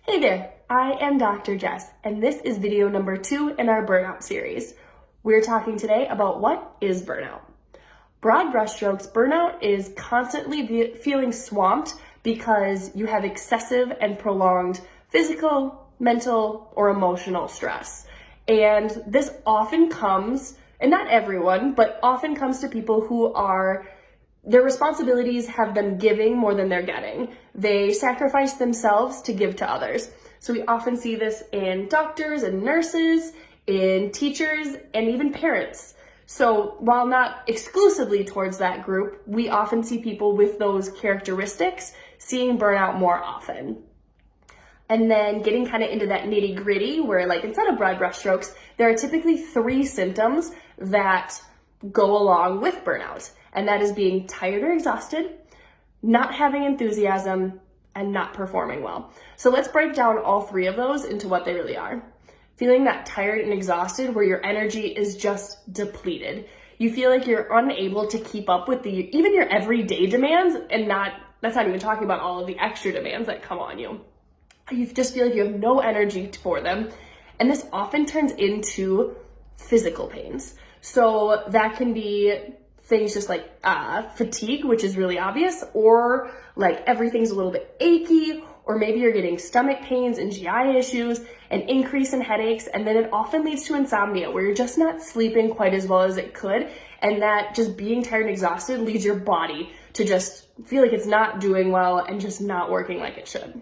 Hey there, I am Dr. Jess, and this is video number 2 in our Burnout series. We're talking today about what is burnout. Broad brushstrokes, burnout is constantly feeling swamped because you have excessive and prolonged physical, mental, or emotional stress. And this often comes, and not everyone, but often comes to people who their responsibilities have them giving more than they're getting. They sacrifice themselves to give to others. So we often see this in doctors and nurses, in teachers, and even parents. So while not exclusively towards that group, we often see people with those characteristics seeing burnout more often. And then getting kind of into that nitty gritty where, like, instead of broad brushstrokes, there are typically 3 symptoms that go along with burnout. And that is being tired or exhausted, not having enthusiasm, and not performing well. So let's break down all 3 of those into what they really are. Feeling that tired and exhausted where your energy is just depleted. You feel like you're unable to keep up with even your everyday demands, and that's not even talking about all of the extra demands that come on you. You just feel like you have no energy for them. And this often turns into physical pains. So that can be things just like fatigue, which is really obvious, or like everything's a little bit achy, or maybe you're getting stomach pains and GI issues, an increase in headaches, and then it often leads to insomnia where you're just not sleeping quite as well as it could, and that just being tired and exhausted leads your body to just feel like it's not doing well and just not working like it should.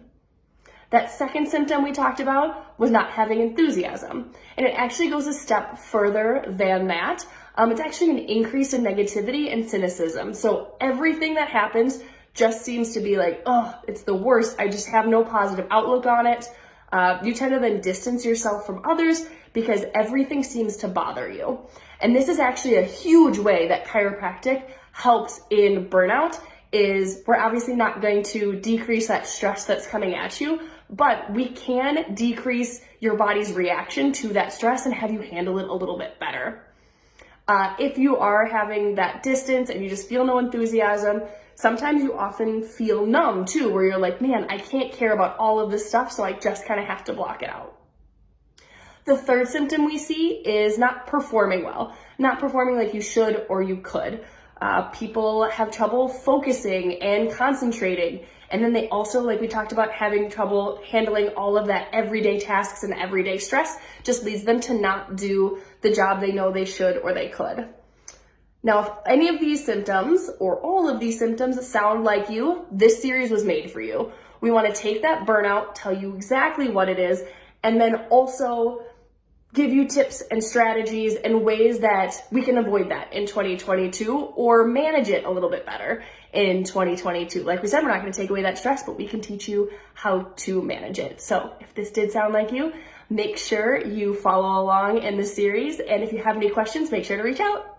That second symptom we talked about was not having enthusiasm, and it actually goes a step further than that. It's actually an increase in negativity and cynicism. So everything that happens just seems to be like, oh, it's the worst. I just have no positive outlook on it. You tend to then distance yourself from others because everything seems to bother you. And this is actually a huge way that chiropractic helps in burnout. Is we're obviously not going to decrease that stress that's coming at you, but we can decrease your body's reaction to that stress and have you handle it a little bit better. If you are having that distance and you just feel no enthusiasm, sometimes you often feel numb too, where you're like, man, I can't care about all of this stuff, so I just kind of have to block it out. The third symptom we see is not performing well, not performing like you should or you could. People have trouble focusing and concentrating. And then they also, like we talked about, having trouble handling all of that everyday tasks and everyday stress just leads them to not do the job they know they should or they could. Now, if any of these symptoms or all of these symptoms sound like you, this series was made for you. We want to take that burnout, tell you exactly what it is, and then also give you tips and strategies and ways that we can avoid that in 2022 or manage it a little bit better in 2022. Like we said, we're not going to take away that stress, but we can teach you how to manage it. So if this did sound like you, make sure you follow along in the series. And if you have any questions, make sure to reach out.